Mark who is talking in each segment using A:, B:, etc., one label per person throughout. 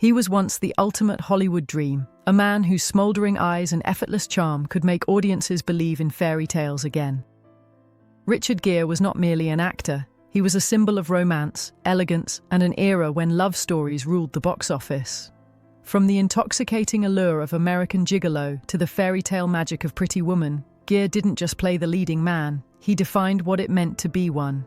A: He was once the ultimate Hollywood dream, a man whose smoldering eyes and effortless charm could make audiences believe in fairy tales again. Richard Gere was not merely an actor, he was a symbol of romance, elegance, and an era when love stories ruled the box office. From the intoxicating allure of American Gigolo to the fairy tale magic of Pretty Woman, Gere didn't just play the leading man, he defined what it meant to be one.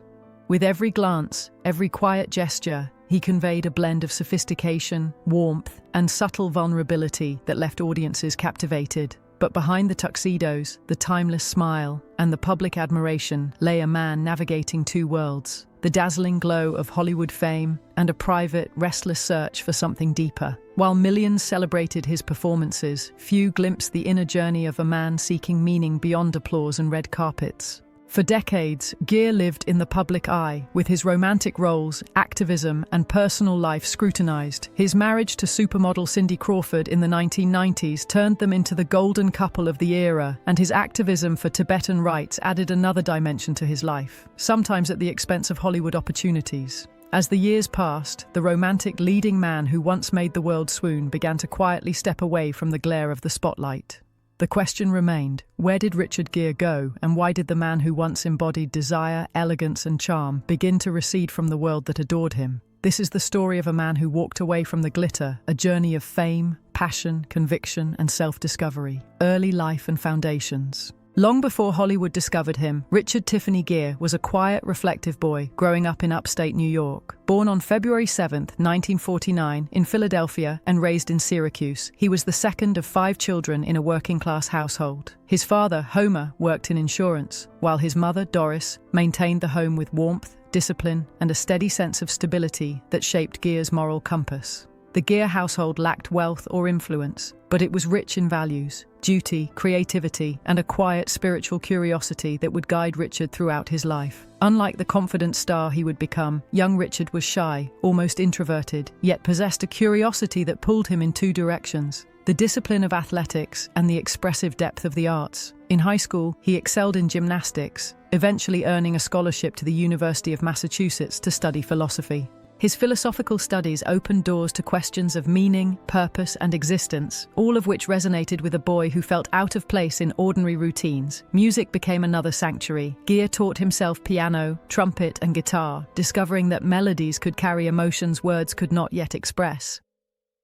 A: With every glance, every quiet gesture, he conveyed a blend of sophistication, warmth, and subtle vulnerability that left audiences captivated. But behind the tuxedos, the timeless smile, and the public admiration lay a man navigating two worlds, the dazzling glow of Hollywood fame and a private, restless search for something deeper. While millions celebrated his performances, few glimpsed the inner journey of a man seeking meaning beyond applause and red carpets. For decades, Gere lived in the public eye, with his romantic roles, activism, and personal life scrutinized. His marriage to supermodel Cindy Crawford in the 1990s turned them into the golden couple of the era, and his activism for Tibetan rights added another dimension to his life, sometimes at the expense of Hollywood opportunities. As the years passed, the romantic leading man who once made the world swoon began to quietly step away from the glare of the spotlight. The question remained, where did Richard Gere go, and why did the man who once embodied desire, elegance, and charm begin to recede from the world that adored him? This is the story of a man who walked away from the glitter, a journey of fame, passion, conviction, and self-discovery. Early life and foundations. Long before Hollywood discovered him, Richard Tiffany Gere was a quiet, reflective boy growing up in upstate New York. Born on February 7, 1949, in Philadelphia and raised in Syracuse, he was the second of 5 children in a working-class household. His father, Homer, worked in insurance, while his mother, Doris, maintained the home with warmth, discipline, and a steady sense of stability that shaped Gere's moral compass. The Gere household lacked wealth or influence, but it was rich in values, duty, creativity, and a quiet spiritual curiosity that would guide Richard throughout his life. Unlike the confident star he would become, young Richard was shy, almost introverted, yet possessed a curiosity that pulled him in 2 directions: the discipline of athletics and the expressive depth of the arts. In high school, he excelled in gymnastics, eventually earning a scholarship to the University of Massachusetts to study philosophy. His philosophical studies opened doors to questions of meaning, purpose, and existence, all of which resonated with a boy who felt out of place in ordinary routines. Music became another sanctuary. Gere taught himself piano, trumpet, and guitar, discovering that melodies could carry emotions words could not yet express.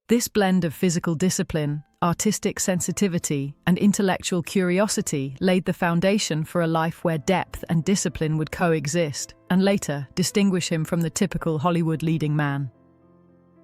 A: This blend of physical discipline, artistic sensitivity, and intellectual curiosity laid the foundation for a life where depth and discipline would coexist, and later distinguish him from the typical Hollywood leading man.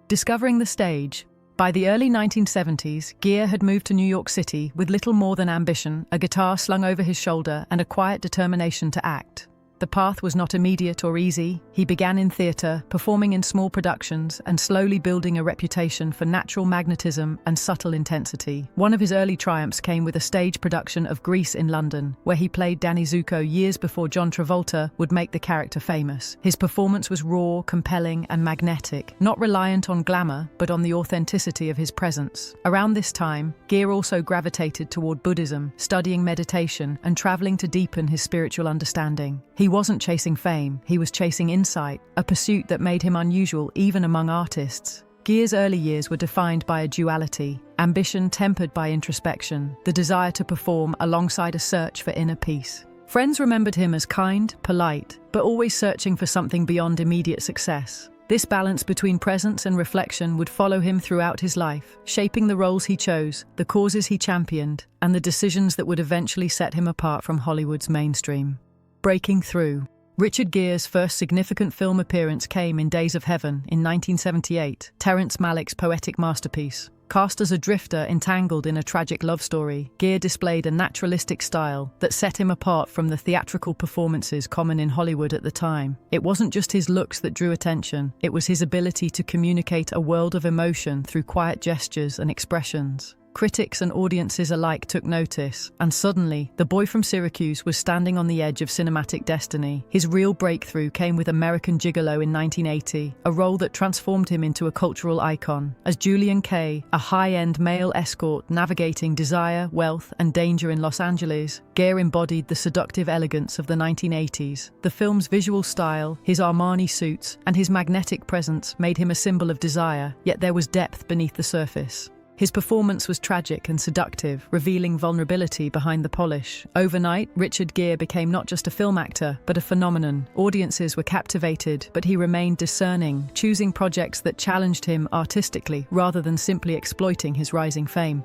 A: Discovering the stage. By the early 1970s, Gere had moved to New York City with little more than ambition, a guitar slung over his shoulder, and a quiet determination to act. The path was not immediate or easy. He began in theatre, performing in small productions, and slowly building a reputation for natural magnetism and subtle intensity. One of his early triumphs came with a stage production of Grease in London, where he played Danny Zuko years before John Travolta would make the character famous. His performance was raw, compelling, and magnetic, not reliant on glamour, but on the authenticity of his presence. Around this time, Gere also gravitated toward Buddhism, studying meditation, and traveling to deepen his spiritual understanding. He wasn't chasing fame, he was chasing insight, a pursuit that made him unusual even among artists. Gere's early years were defined by a duality, ambition tempered by introspection, the desire to perform alongside a search for inner peace. Friends remembered him as kind, polite, but always searching for something beyond immediate success. This balance between presence and reflection would follow him throughout his life, shaping the roles he chose, the causes he championed, and the decisions that would eventually set him apart from Hollywood's mainstream. Breaking through. Richard Gere's first significant film appearance came in Days of Heaven in 1978, Terrence Malick's poetic masterpiece. Cast as a drifter entangled in a tragic love story, Gere displayed a naturalistic style that set him apart from the theatrical performances common in Hollywood at the time. It wasn't just his looks that drew attention, it was his ability to communicate a world of emotion through quiet gestures and expressions. Critics and audiences alike took notice, and suddenly, the boy from Syracuse was standing on the edge of cinematic destiny. His real breakthrough came with American Gigolo in 1980, a role that transformed him into a cultural icon. As Julian Kay, a high-end male escort navigating desire, wealth, and danger in Los Angeles, Gere embodied the seductive elegance of the 1980s. The film's visual style, his Armani suits, and his magnetic presence made him a symbol of desire, yet there was depth beneath the surface. His performance was tragic and seductive, revealing vulnerability behind the polish. Overnight, Richard Gere became not just a film actor, but a phenomenon. Audiences were captivated, but he remained discerning, choosing projects that challenged him artistically rather than simply exploiting his rising fame.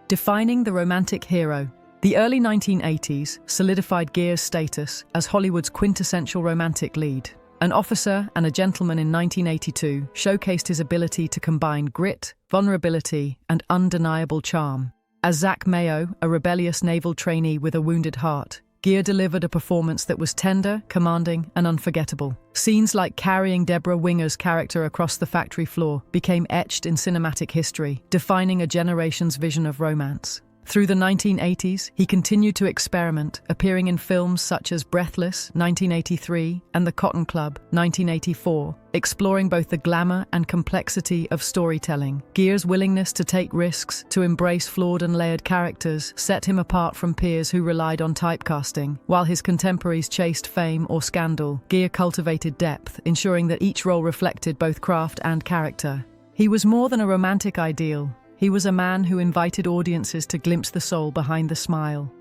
A: Defining the romantic hero. The early 1980s solidified Gere's status as Hollywood's quintessential romantic lead. An Officer and a Gentleman in 1982 showcased his ability to combine grit, vulnerability, and undeniable charm. As Zach Mayo, a rebellious naval trainee with a wounded heart, Gere delivered a performance that was tender, commanding, and unforgettable. Scenes like carrying Deborah Winger's character across the factory floor became etched in cinematic history, defining a generation's vision of romance. Through the 1980s, he continued to experiment, appearing in films such as Breathless, 1983, and The Cotton Club, 1984, exploring both the glamour and complexity of storytelling. Gere's willingness to take risks, to embrace flawed and layered characters, set him apart from peers who relied on typecasting. While his contemporaries chased fame or scandal, Gere cultivated depth, ensuring that each role reflected both craft and character. He was more than a romantic ideal. He was a man who invited audiences to glimpse the soul behind the smile.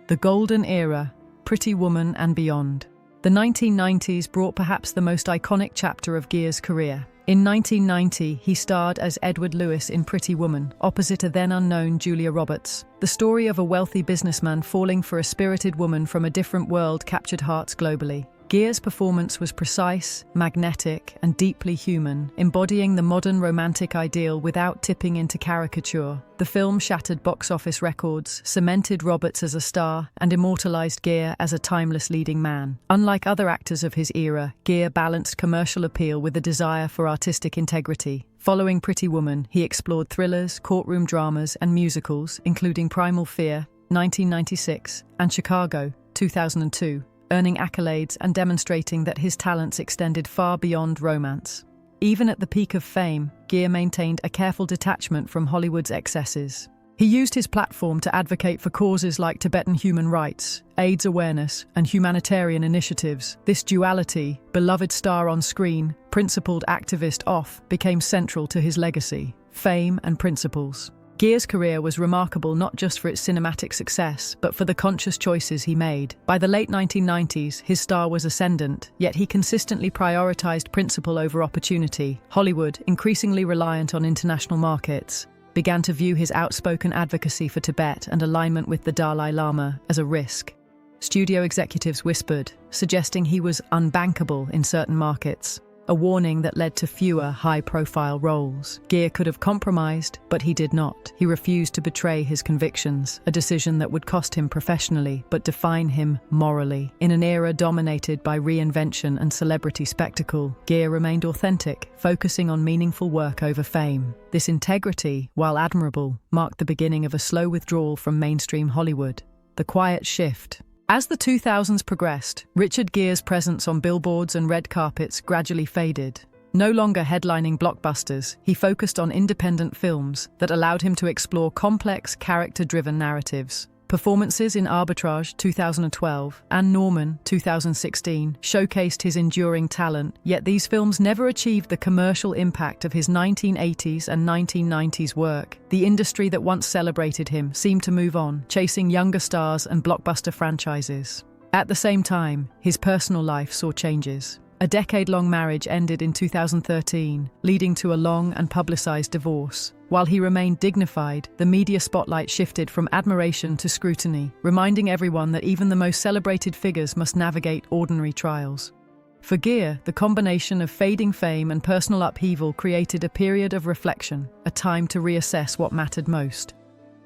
A: The Golden Era, Pretty Woman and beyond. The 1990s brought perhaps the most iconic chapter of Gere's career. In 1990, he starred as Edward Lewis in Pretty Woman, opposite a then-unknown Julia Roberts. The story of a wealthy businessman falling for a spirited woman from a different world captured hearts globally. Gere's performance was precise, magnetic, and deeply human, embodying the modern romantic ideal without tipping into caricature. The film shattered box office records, cemented Roberts as a star, and immortalized Gere as a timeless leading man. Unlike other actors of his era, Gere balanced commercial appeal with a desire for artistic integrity. Following Pretty Woman, he explored thrillers, courtroom dramas, and musicals, including Primal Fear, 1996, and Chicago, 2002. Earning accolades and demonstrating that his talents extended far beyond romance. Even at the peak of fame, Gere maintained a careful detachment from Hollywood's excesses. He used his platform to advocate for causes like Tibetan human rights, AIDS awareness, and humanitarian initiatives. This duality, beloved star on screen, principled activist off, became central to his legacy, fame, and principles. Gere's career was remarkable not just for its cinematic success, but for the conscious choices he made. By the late 1990s, his star was ascendant, yet he consistently prioritized principle over opportunity. Hollywood, increasingly reliant on international markets, began to view his outspoken advocacy for Tibet and alignment with the Dalai Lama as a risk. Studio executives whispered, suggesting he was unbankable in certain markets. A warning that led to fewer high-profile roles. Gere could have compromised, but he did not. He refused to betray his convictions, a decision that would cost him professionally, but define him morally. In an era dominated by reinvention and celebrity spectacle, Gere remained authentic, focusing on meaningful work over fame. This integrity, while admirable, marked the beginning of a slow withdrawal from mainstream Hollywood. The quiet shift. As the 2000s progressed, Richard Gere's presence on billboards and red carpets gradually faded. No longer headlining blockbusters, he focused on independent films that allowed him to explore complex, character-driven narratives. Performances in Arbitrage 2012 and Norman 2016 showcased his enduring talent, yet these films never achieved the commercial impact of his 1980s and 1990s work. The industry that once celebrated him seemed to move on, chasing younger stars and blockbuster franchises. At the same time, his personal life saw changes. A decade-long marriage ended in 2013, leading to a long and publicized divorce. While he remained dignified, the media spotlight shifted from admiration to scrutiny, reminding everyone that even the most celebrated figures must navigate ordinary trials. For Gere, the combination of fading fame and personal upheaval created a period of reflection, a time to reassess what mattered most.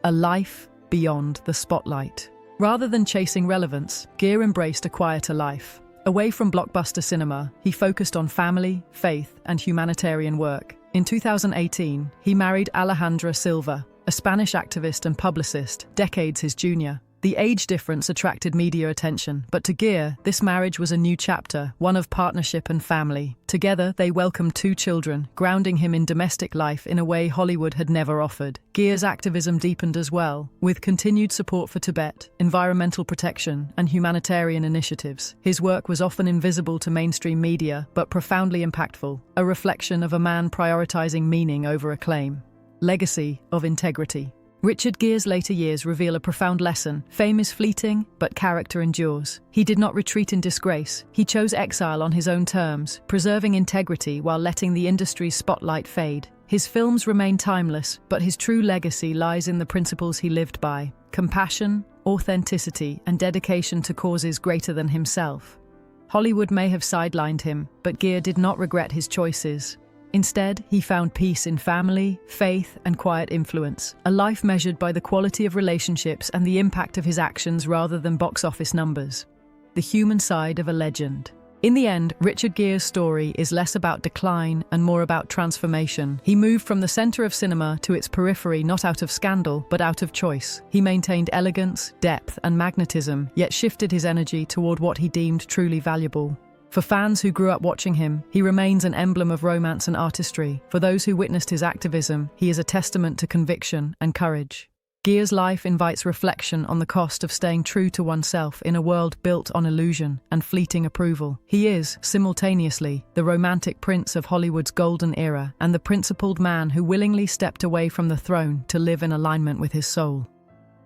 A: A life beyond the spotlight. Rather than chasing relevance, Gere embraced a quieter life. Away from blockbuster cinema, he focused on family, faith, and humanitarian work. In 2018, he married Alejandra Silva, a a Spanish activist and publicist, decades his junior. The age difference attracted media attention, but to Gere, this marriage was a new chapter, one of partnership and family. Together, they welcomed 2 children, grounding him in domestic life in a way Hollywood had never offered. Gere's activism deepened as well, with continued support for Tibet, environmental protection, and humanitarian initiatives. His work was often invisible to mainstream media, but profoundly impactful, a reflection of a man prioritizing meaning over acclaim. Legacy of integrity. Richard Gere's later years reveal a profound lesson. Fame is fleeting, but character endures. He did not retreat in disgrace. He chose exile on his own terms, preserving integrity while letting the industry's spotlight fade. His films remain timeless, but his true legacy lies in the principles he lived by: compassion, authenticity, and dedication to causes greater than himself. Hollywood may have sidelined him, but Gere did not regret his choices. Instead, he found peace in family, faith, and quiet influence, a life measured by the quality of relationships and the impact of his actions rather than box office numbers. The human side of a legend. In the end, Richard Gere's story is less about decline and more about transformation. He moved from the center of cinema to its periphery not out of scandal, but out of choice. He maintained elegance, depth, and magnetism, yet shifted his energy toward what he deemed truly valuable. For fans who grew up watching him, he remains an emblem of romance and artistry. For those who witnessed his activism, he is a testament to conviction and courage. Gere's life invites reflection on the cost of staying true to oneself in a world built on illusion and fleeting approval. He is, simultaneously, the romantic prince of Hollywood's golden era and the principled man who willingly stepped away from the throne to live in alignment with his soul.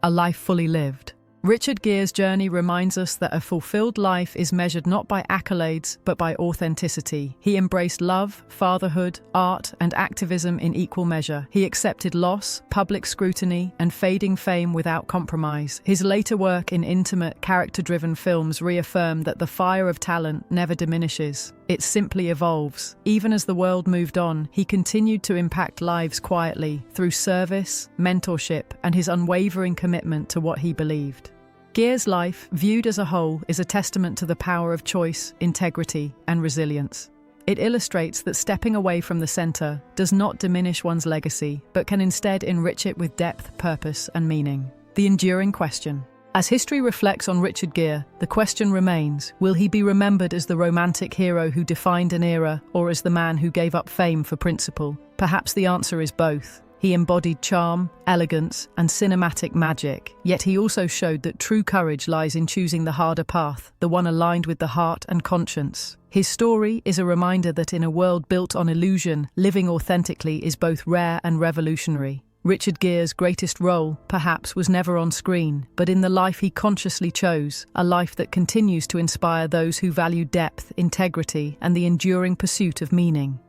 A: A life fully lived. Richard Gere's journey reminds us that a fulfilled life is measured not by accolades, but by authenticity. He embraced love, fatherhood, art, and activism in equal measure. He accepted loss, public scrutiny, and fading fame without compromise. His later work in intimate, character-driven films reaffirmed that the fire of talent never diminishes. It simply evolves. Even as the world moved on, he continued to impact lives quietly through service, mentorship, and his unwavering commitment to what he believed. Gere's life, viewed as a whole, is a testament to the power of choice, integrity, and resilience. It illustrates that stepping away from the center does not diminish one's legacy, but can instead enrich it with depth, purpose, and meaning. The enduring question. As history reflects on Richard Gere, the question remains, will he be remembered as the romantic hero who defined an era, or as the man who gave up fame for principle? Perhaps the answer is both. He embodied charm, elegance, and cinematic magic, yet he also showed that true courage lies in choosing the harder path, the one aligned with the heart and conscience. His story is a reminder that in a world built on illusion, living authentically is both rare and revolutionary. Richard Gere's greatest role, perhaps, was never on screen, but in the life he consciously chose, a life that continues to inspire those who value depth, integrity, and the enduring pursuit of meaning.